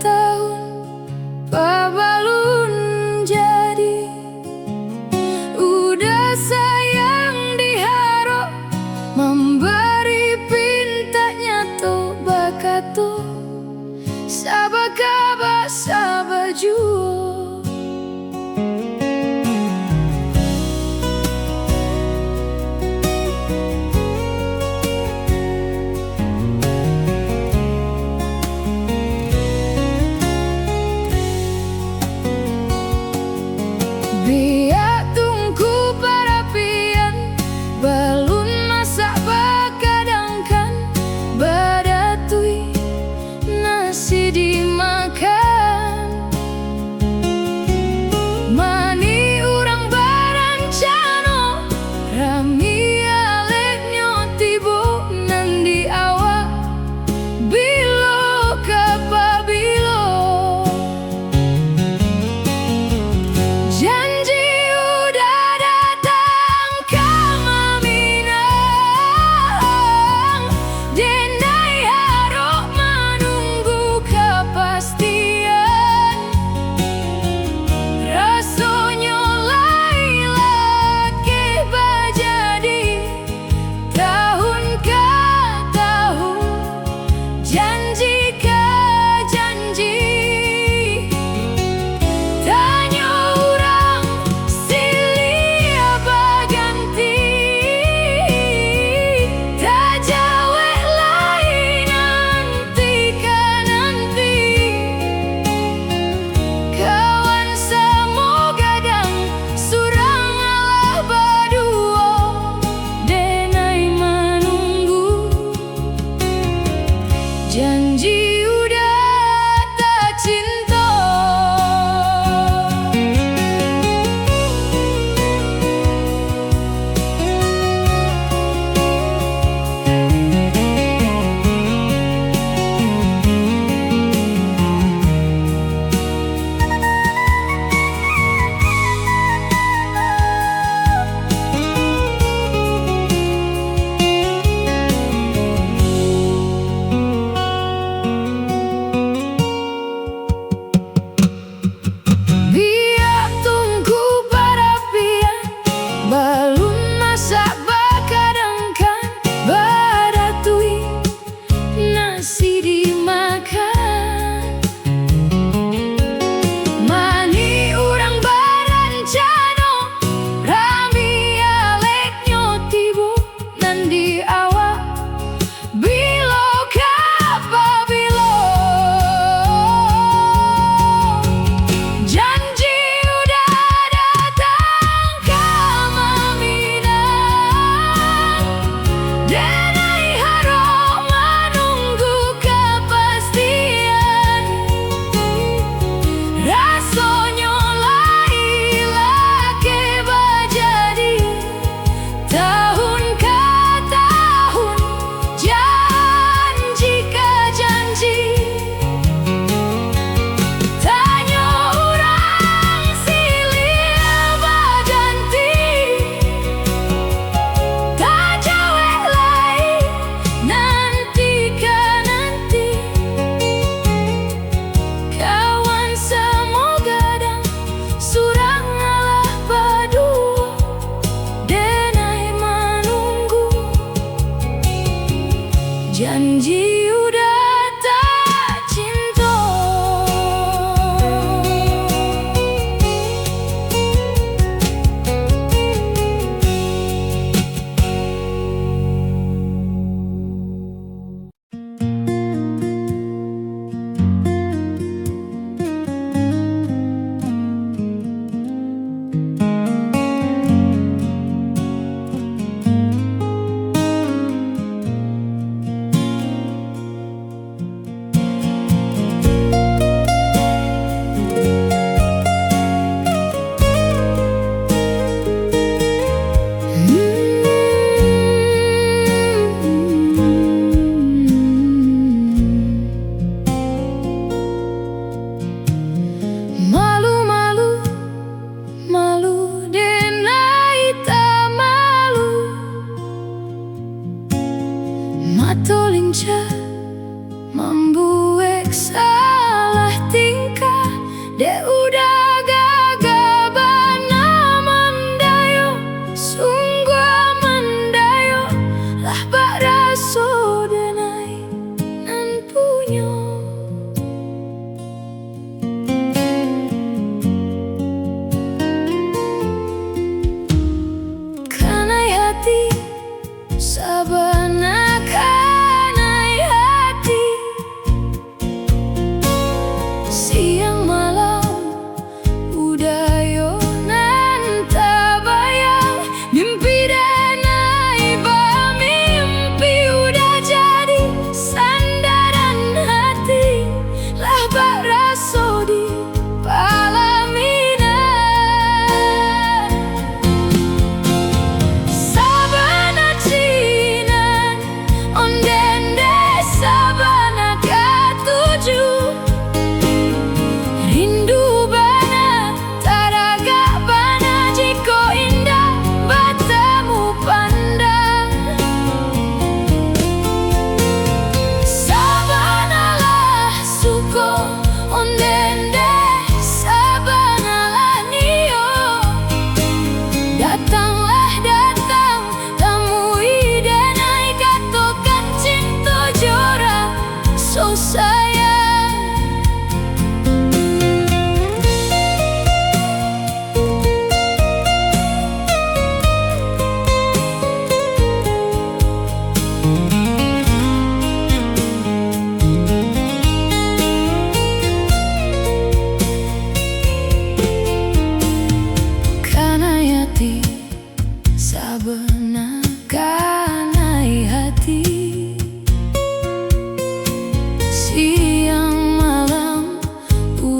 tahun pabalun jadi udah sayang diharap memberi pintanya to bakatu sabakaba sabajuo. Biak tungku parapian balun masak bakadangkan badatui nasi dimakan mani urang barancano rami aleknyo tibo nandi awak bilo kapabilo. Janji udah datang kamaminang, denai harap menunggu kapan.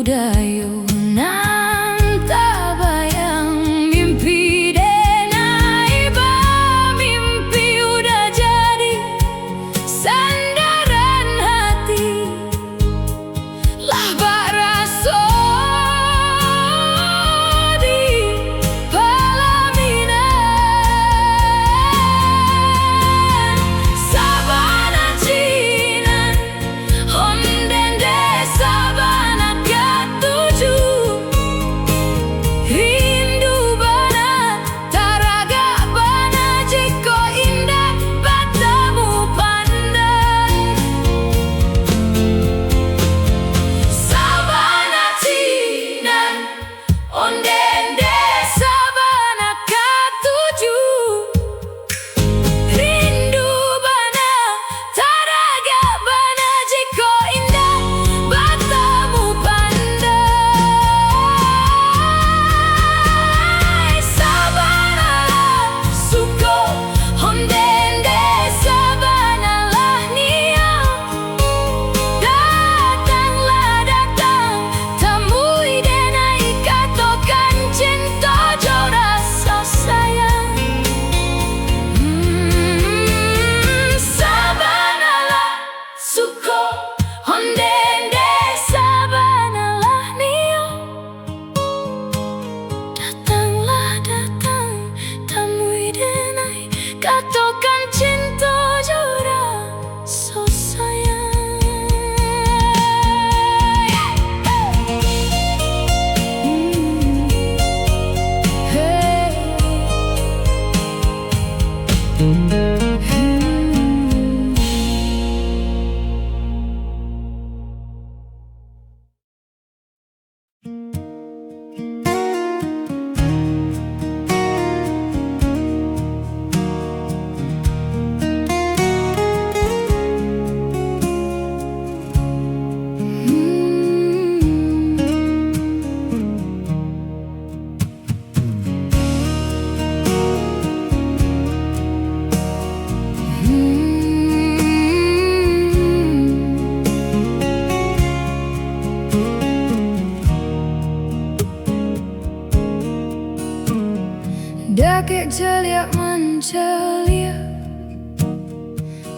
dayo nan tabayang mimpi denai ba mimpi udah jadi sandaran hati lah baraso di pelaminan sabana cinan onden de sabana katuju rindu bana taraga bana jiko indah batamu pandang sabana cinan onden de sabana katuju rindu bana taraga bana jiko indah batamu pandai sabana suko onden de sabana lah niang datanglah datang temui denai katokan cinta jo rasa sayang sabana lah suko onden de sabana lah niang datanglah datang temui denai katokan cinta jo rasa sayang. Dakik celia mencelia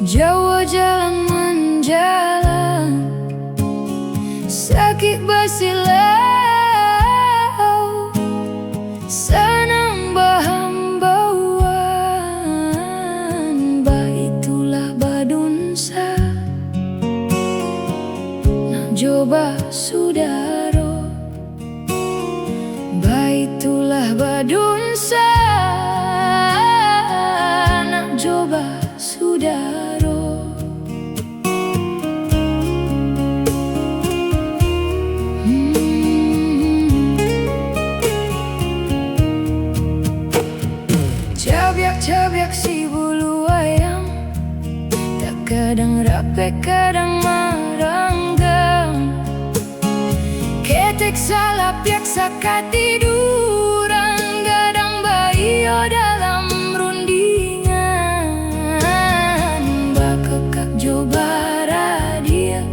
Jawa jalan menjalan sakit basilau senang bahambauan baitulah badunsa nak coba sudaro baitulah badunsa nak coba sudaro Cabiak-cabiak si bulu ayam tak kadang rapi kadang merenggang ketek salah piaksa katiduran gadang bayo dalam rundingan bakekak coba radiak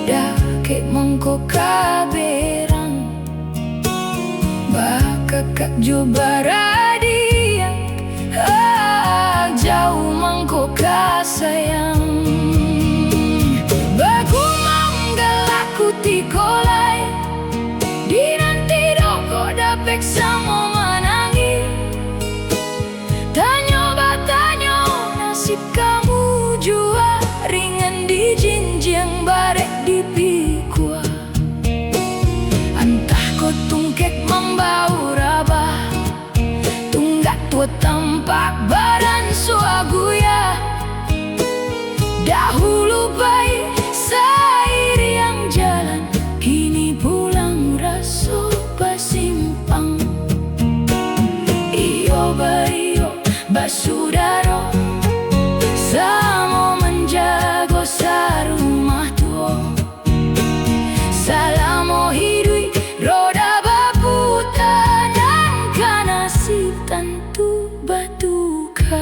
dakik mengko kaberang bakekak coba radiak jauh mengko kasayang bagumam galaku tikolai di nanti doko dapek samo manangi tanyo batanyo nasib kamu jua ringan di jinjang barek di pikua entah kau tungkek membau rabah tunggak tua tampak badan suaguya dahulu baik seiring jalan kini pulang raso basimpang iyo bayo basudaro samo menjago sarumah tuo salamo hidui roda baputa dan kanasi tantu batuka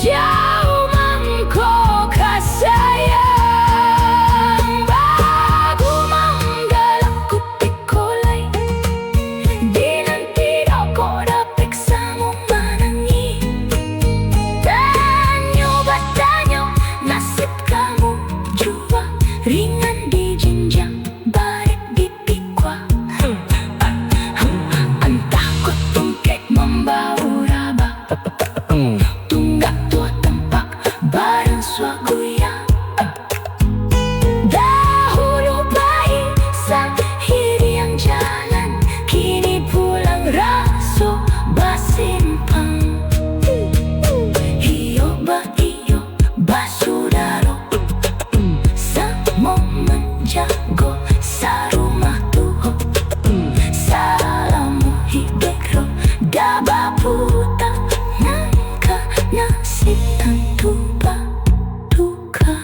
jauh mangkok sayang bagu manggalak kupik kolay di nanti doko dapik samo manangi tanyo batanyo nasib kamu jua ringan di jenjang barik di pikwa entah kau tungkek membau raba tunggak tua tempak bareng swaguya dahulu baik sang hiriang jalan kini pulang raso basimpang hiyo basudaro samo menjago sa rumah tuho salamu hibekro daba puta nangka nasib tentu duka.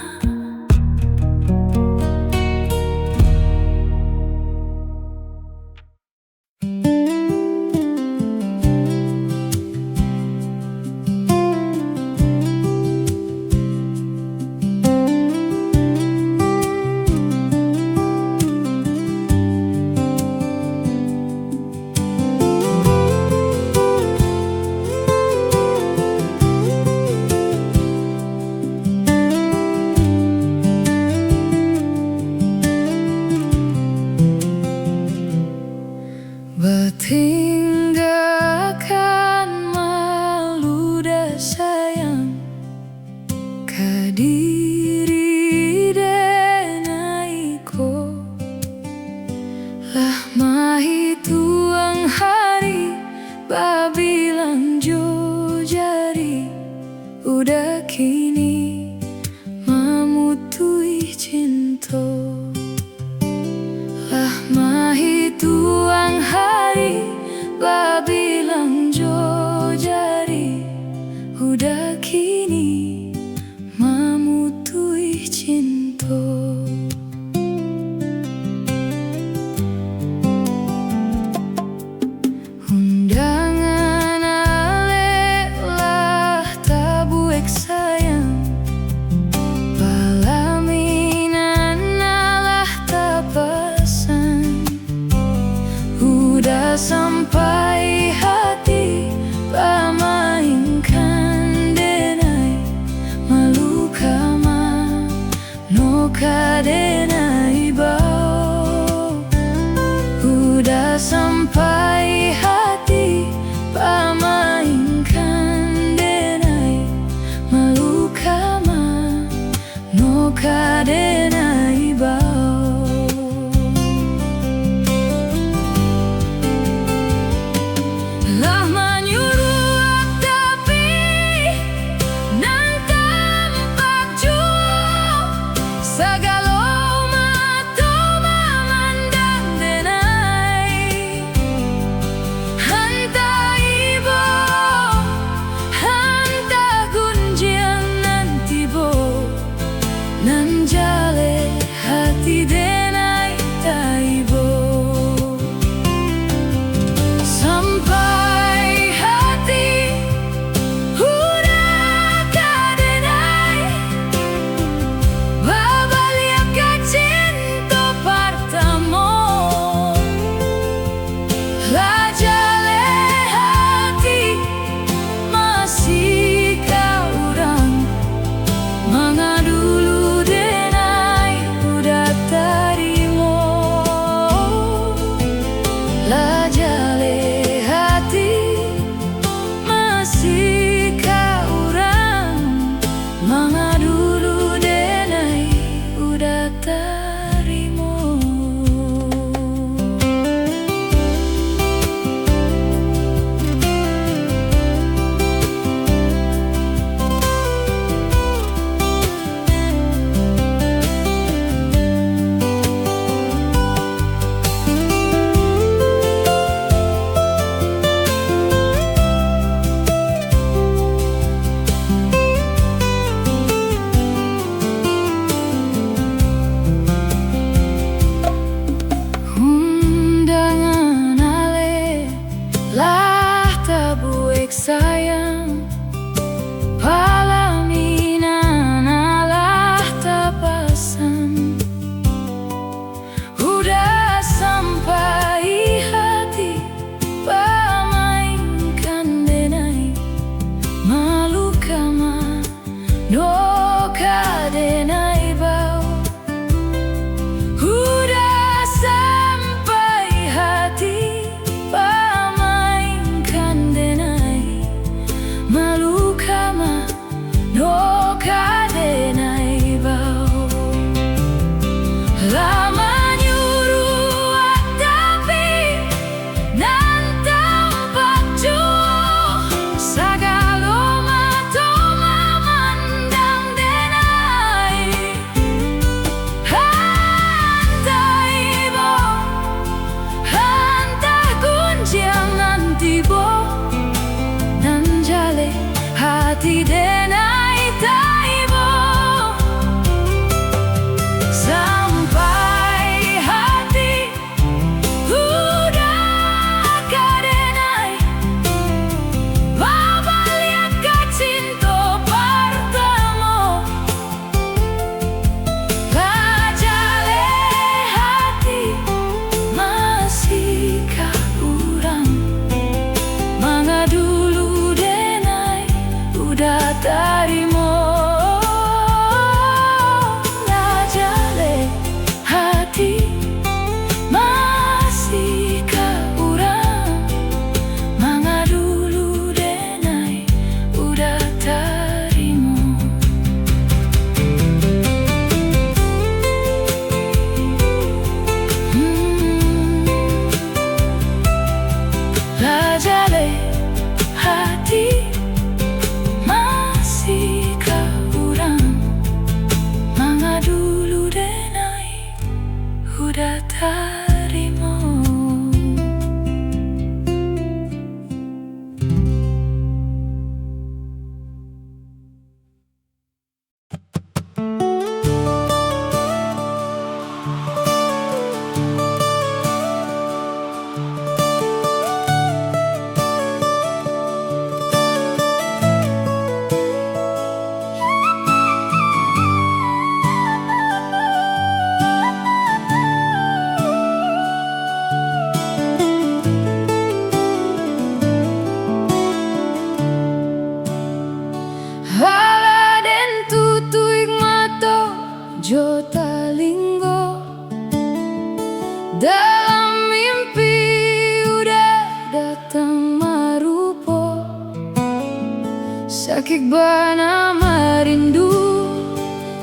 sakit bana marindu,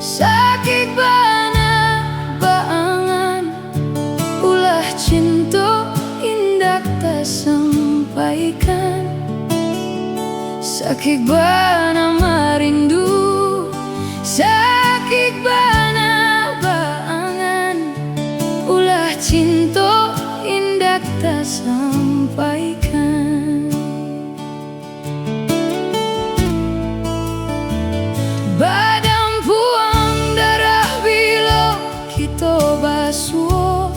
sakit bana baangan, ulah cinta indak tak sampaikan. Sakit bana marindu, sakit bana baangan, ulah cinta indak tak sampaikan. Badan puang darah bila kita basuh,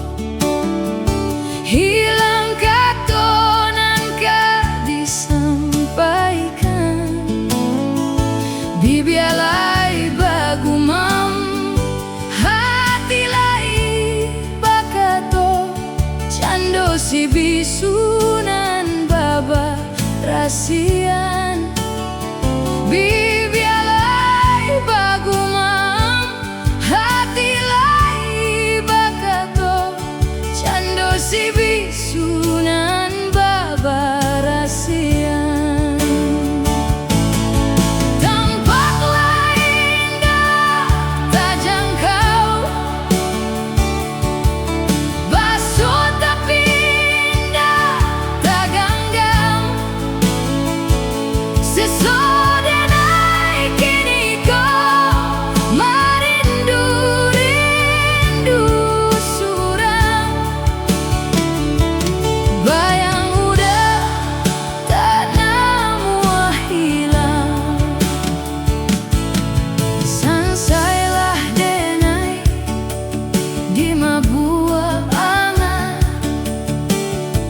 hilang katonan ka disampaikan. Bibialai bagumam, hati lai bakato, cando si bisunan baba rasian. Bibialai bagumam, hati lai bakato, cando si bisunan baba rasian. Tampaklah indah tak jangkau, basuh tapi indah tak genggam. Sesodenai kini kau merindu, rindu suram. Bayang udah tak namua hilang. Sansailah denai di mabua angan,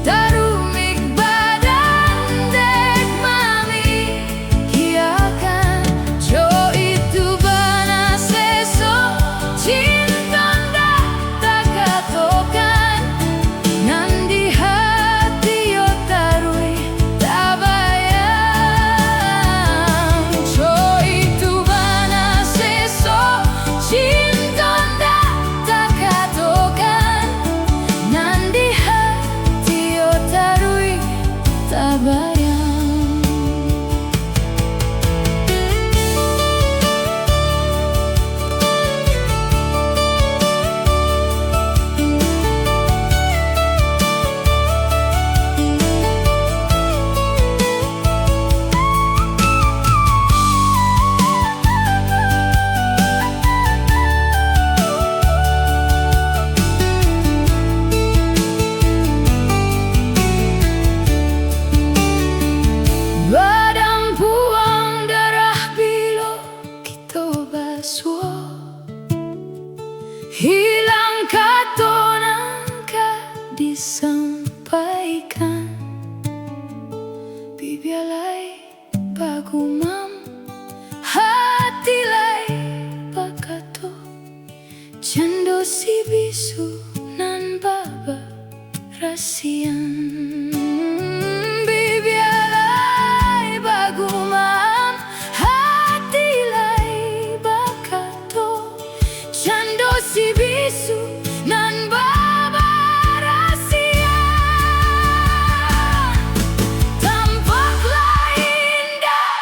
tarumik badan dek mami kiakan. Jo itu bana seso cinta ndak tak katokan, nan di hati yo tarui tak bayang. Jo itu bana seso cinta ndak tak katokan, nan di hati yo tarui tak bayang. Badan puang darah bila kita basuh, hilang katonan ka disampaikan. Bibialai bagumam, hati lai bakato, cendo si bisu nan baba rasian. Bibialai bagumam, hati lai bakato, cendo si bisu nan baba rasian. Tampaklah indah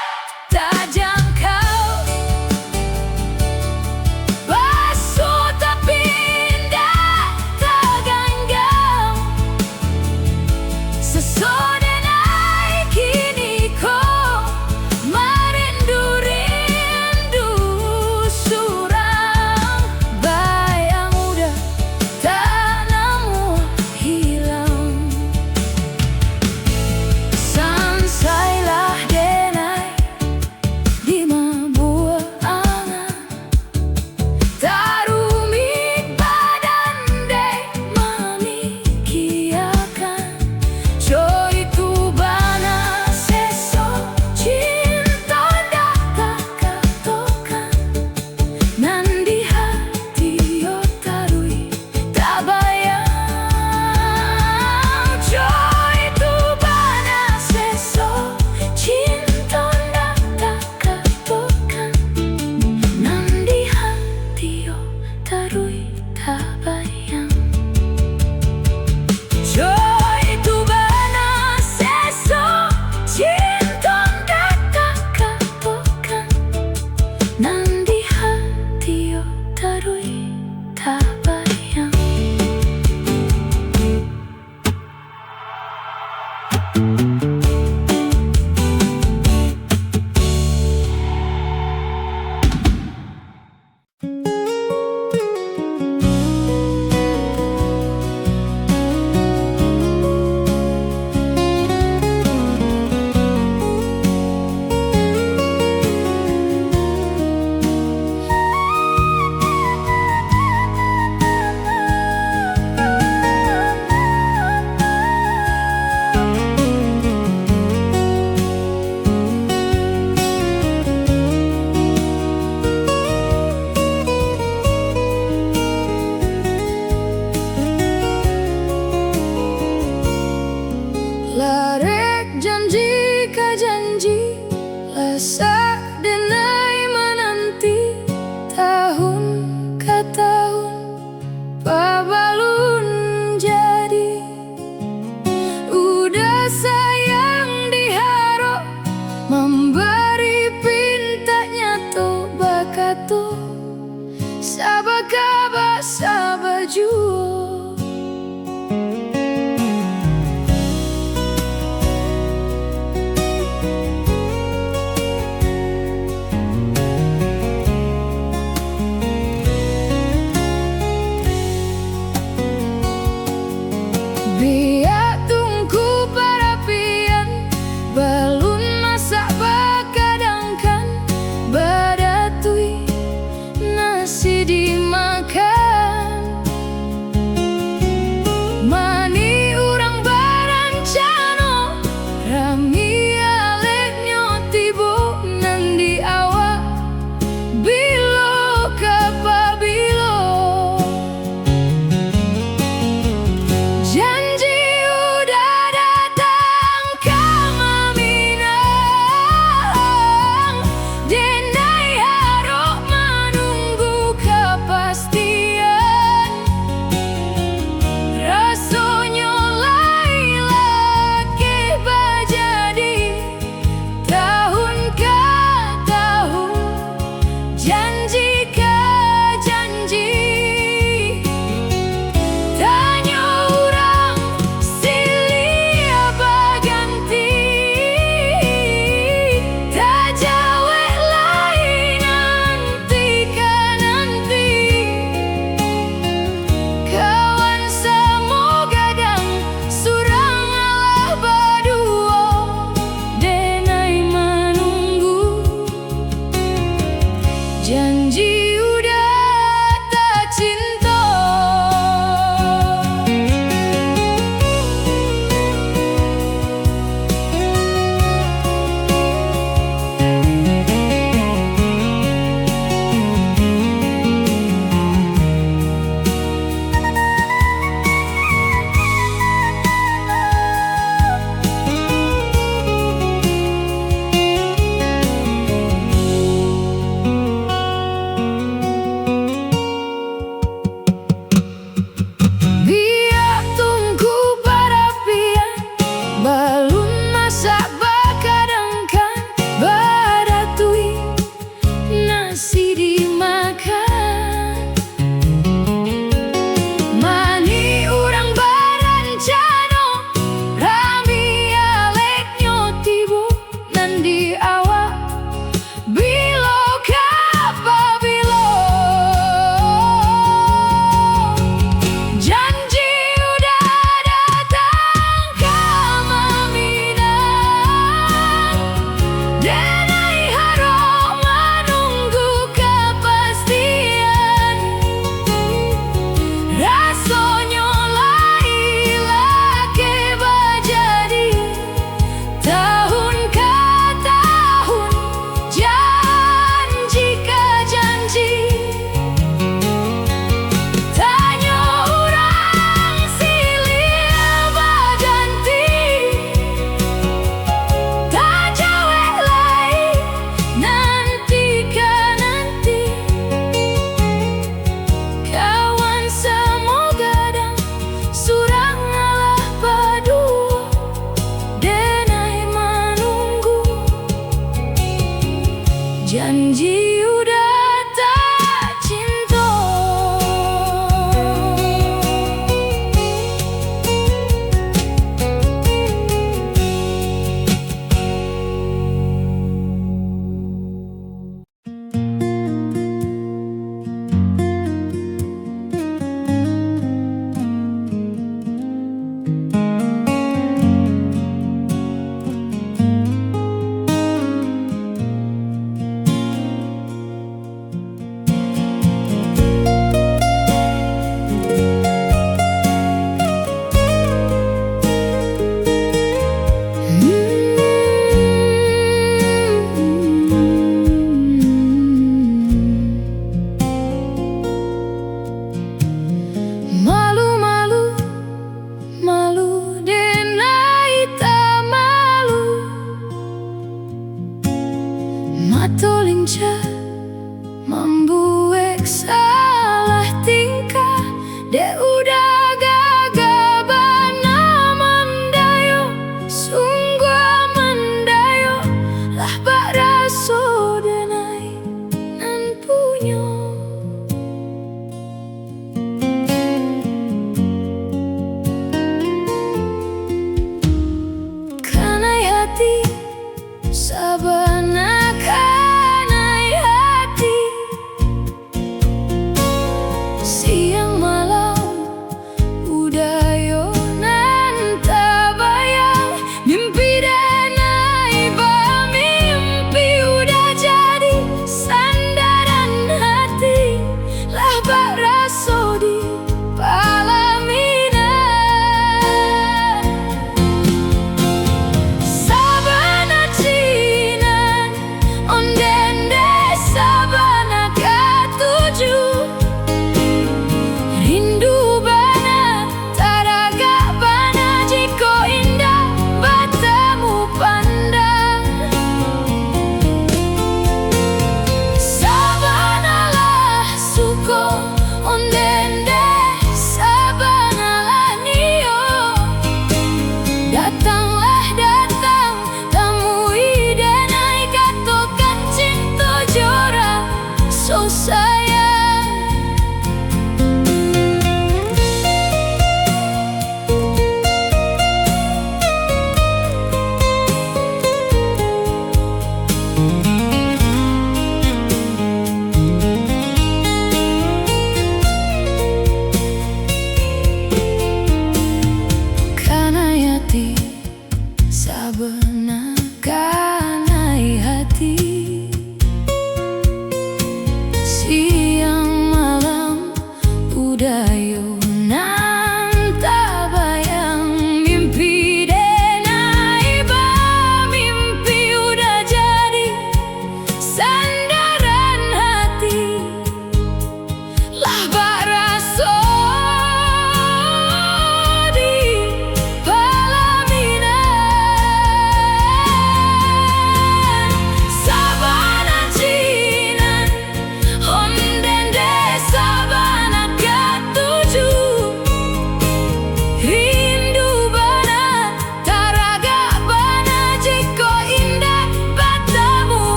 janji udah tak cinta. Matolinca membuat salah tingkah, dek udah gagah bana mendayo, sungguh mendayo lah bak raso denai nan punyo. Kanai hati sabana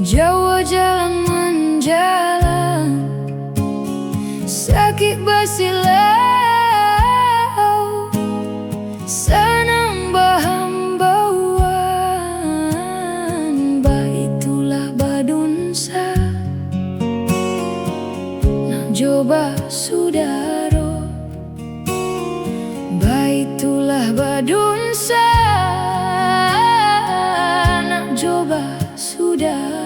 Jawa jalan menjalan, sakit basilau, senang bahambauan, baitulah badunsa, nak coba sudaro, baitulah badunsa, nak coba sudaro.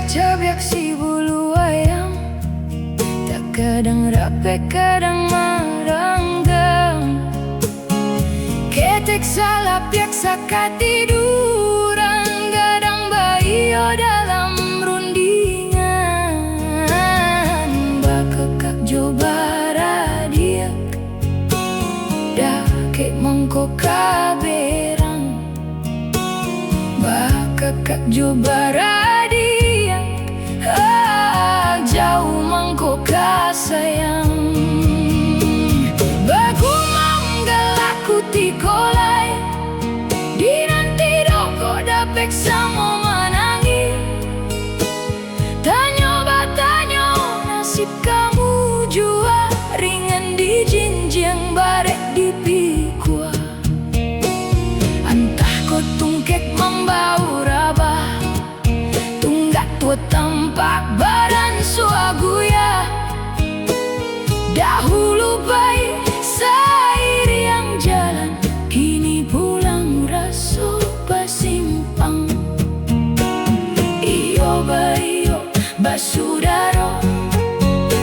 Cabiak si bulu ayam, tak kadang rapi kadang meranggang. Ketek salah piaksa katiduran, kadang bayo dalam rundingan. Bakekak coba radiak, dake mengko kaberang. Bakekak coba radiak, jauh mangko kasayang. Bagu manggalaku tikolai, di nanti doko dapek samo manangi. Tanyo batanyo nasib kamu jua, ringan di jinjang barek di pikua. Entah kau tungkek membau rabah, tunggak tua tampak badan suaguya. Dahulu baik seiring jalan, kini pulang raso basimpang. Iyo bayo basudaro,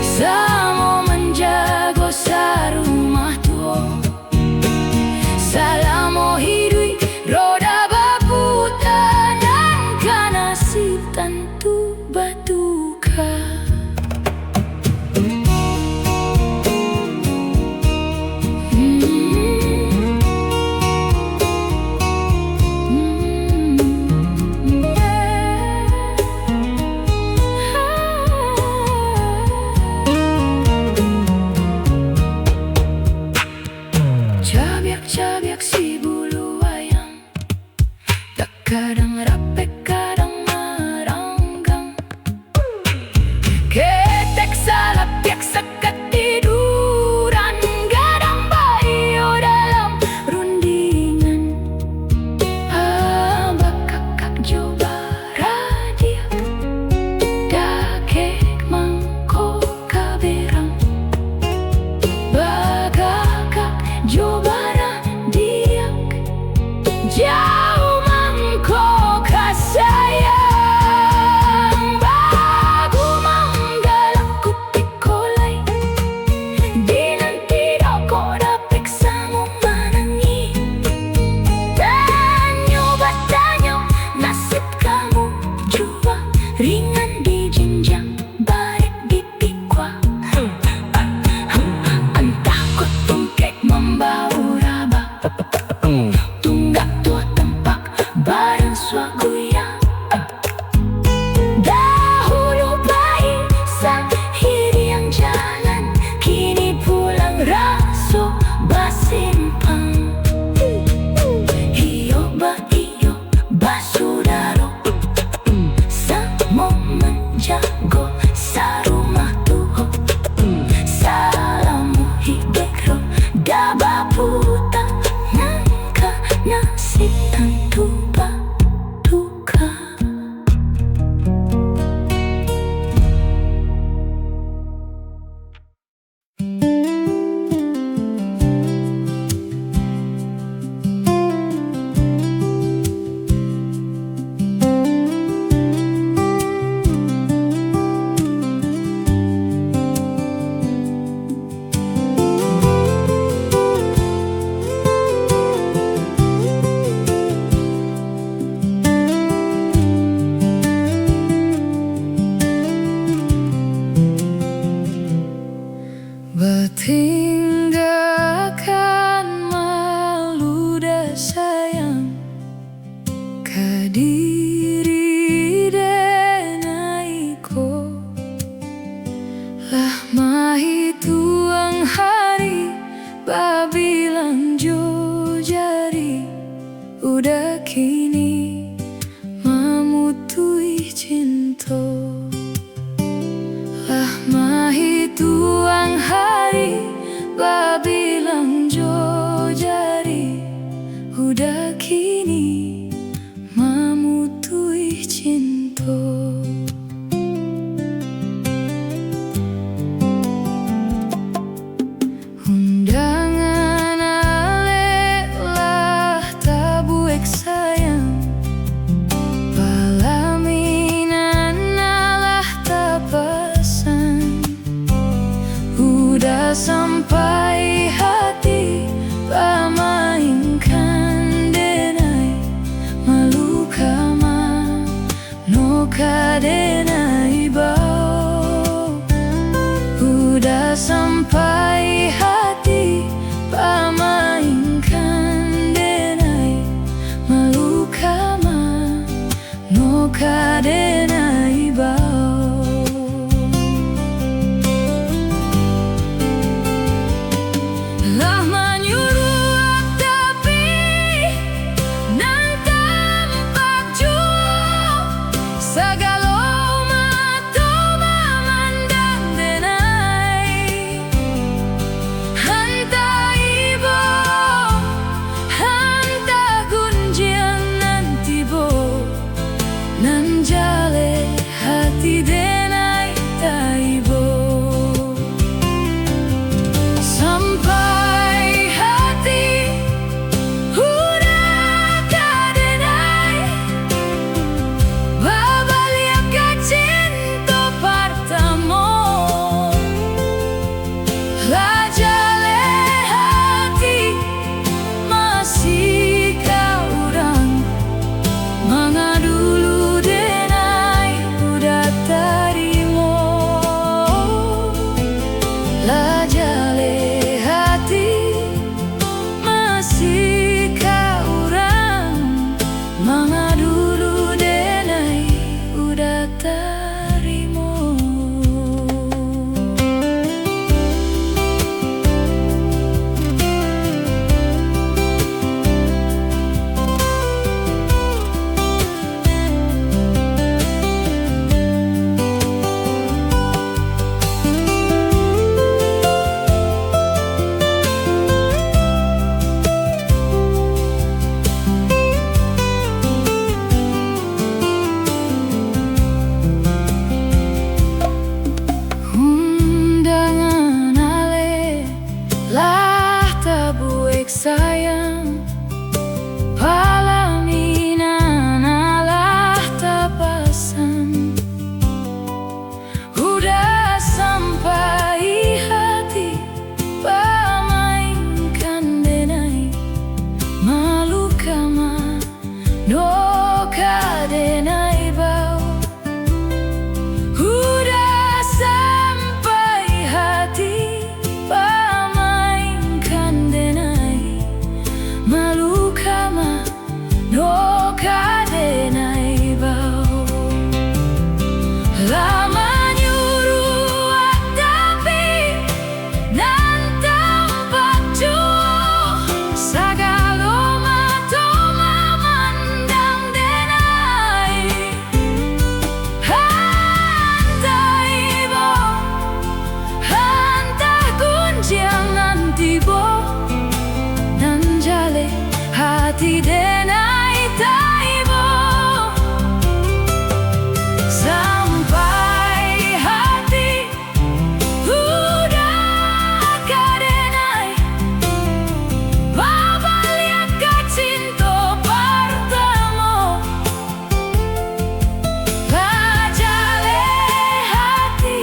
samo menjago sarumah tuo. Salamo hidui roda baputan, angka nasib tentu batuka. Cabiak si bulu ayam, tak kadang rapi kadang meranggang. Ketek salah piaksa ketiduran, kadang bayo dalam rundingan. Bakakak coba radiak, dakek mangko kaberang. Bakakak coba jauh mangko kasayang. Bagu manggalaku tikolai, di nanti doko dapek samo manangi. Tanyo batanyo nasib kamu jua, ringan di jinjang barek di pikwa. Entah kau tungkek membau rabah, tunggak tua tempak badan suaguya. Dahulu baik seiring jalan, kini pulang raso basimpang. Iyo basudaro, samo menjago sarumah tuho. Salamu hidekro dabaputa, nangka nasib tentu batuka. Tinggalkan malu dah sayang, kadiri denai ko lah hari lah bilang jo jari udah kini mamutui cinta. Undangan ale lah tabuek sayang, palaminan lah tapasan. Udah sampai hati pamainkan denai malu kama no kadenai bau. Udah sampai hati pamainkan denai malu kama no kadenai bau. Nanjale hati denai taibo. Sampai hati udah kadenai babaliak kacinto partamo. Lajale hati masih kau urang mangadu sayang, palaminan alah tapasan. Udah sampai hati pamainkan denai malu kama no kadenai bau. Udah sampai hati pamainkan denai malu kama no kadenai bau. Lama nyuruh tapi nan tampak jauh sagalo mato mamandang denai. Hantai bo hantai kunjangan tibo nanjale hati denai taibo. Sampai hati udah kadenai babaliak kacinto partamo. Lajale hati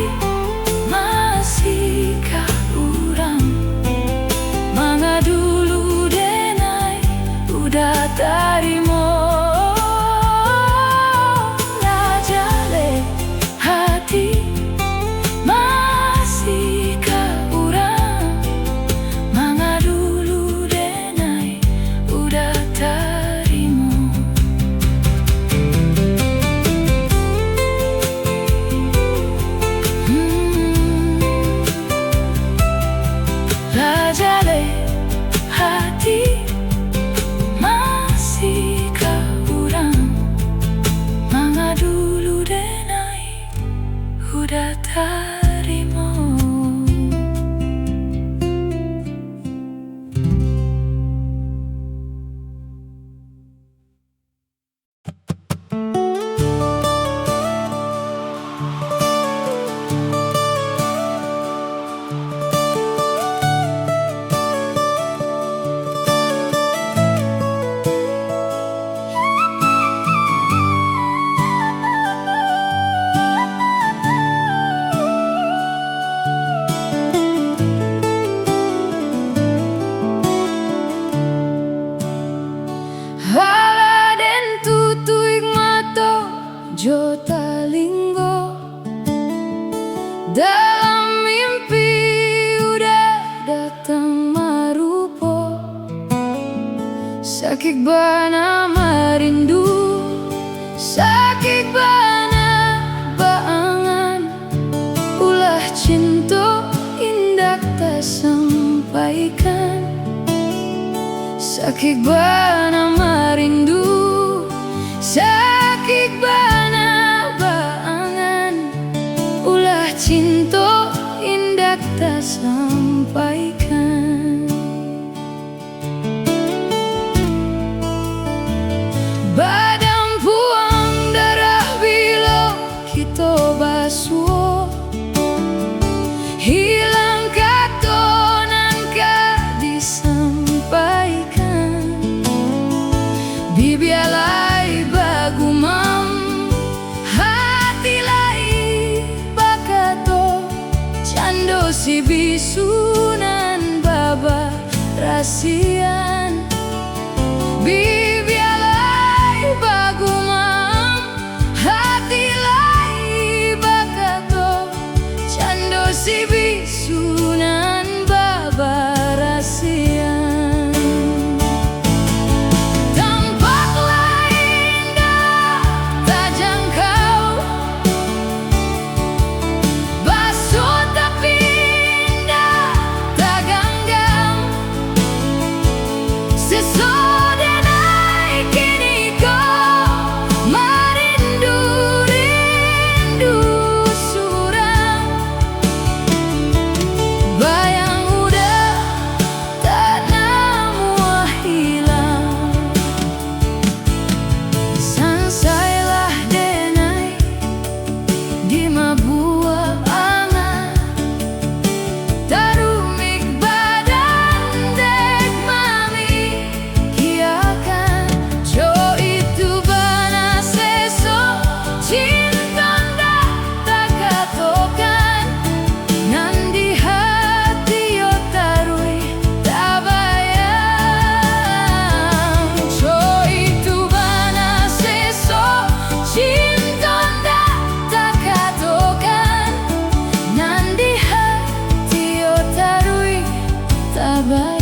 masih kah urang mangadu udah tarimo. Lajale hati masih kah urang mangadulu denai udah tarimo. Lajale hati masih kah urang mangadulu denai udah tarimo. Dalam mimpi udah datang marupo, sakit bana marindu, sakit bana baangan, ulah cinta indah tak sampaikan. Sakit bana marindu, sakit bana baangan, ulah cinta indah tak sampaikan. Badan puang darah bila kita basuh, hilang katonan ka disampaikan. Bibialai bagumam, hati lai bakato, cando si bisunan baba rasian. Bibialai bagumam, hati lai bakato, cando si bisunan baba rasian. Tampak lain dah tak jangkau, basuh tapi indah tak genggam. Sesodenai kini kau marindu, rindu suram. Bayang udah tak namua hilang. Sansailah denai di mabua angan, tarumik badan dek mami kiakan. Jo itu bana seso cinta ndak tak katokan, nandi hati yo tarui tak bayang. Jo itu bana seso cinta ndak tak katokan, nandi hati yo tarui tak bayang.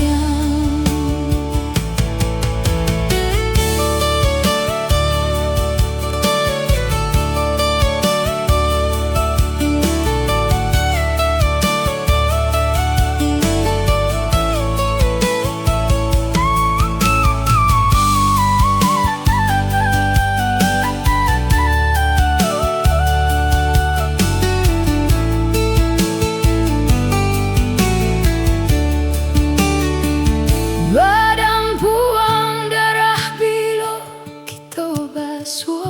Badan puang darah bila kita basuh,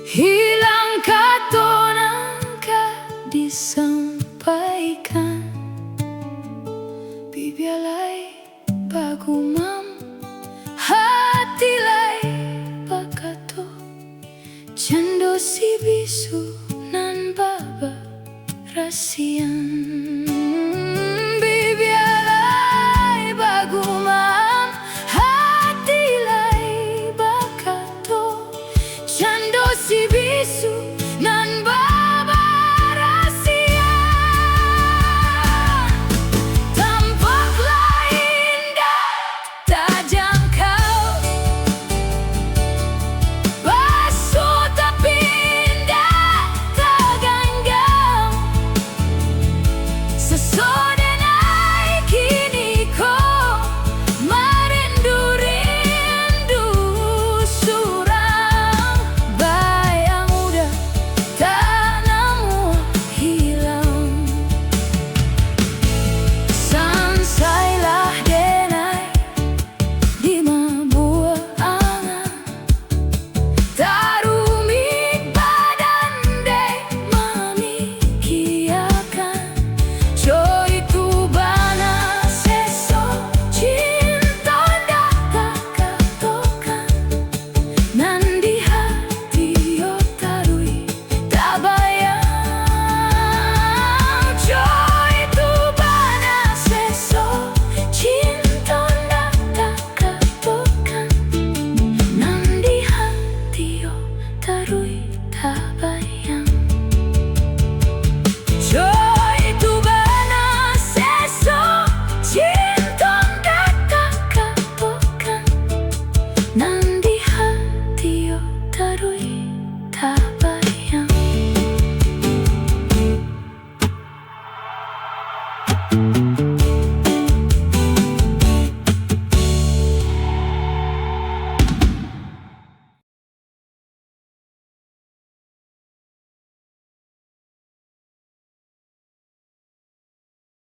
hilang katonan ka disampaikan. Bibialai bagumam, hati lai bakato, cando si bisu nan baba rasian.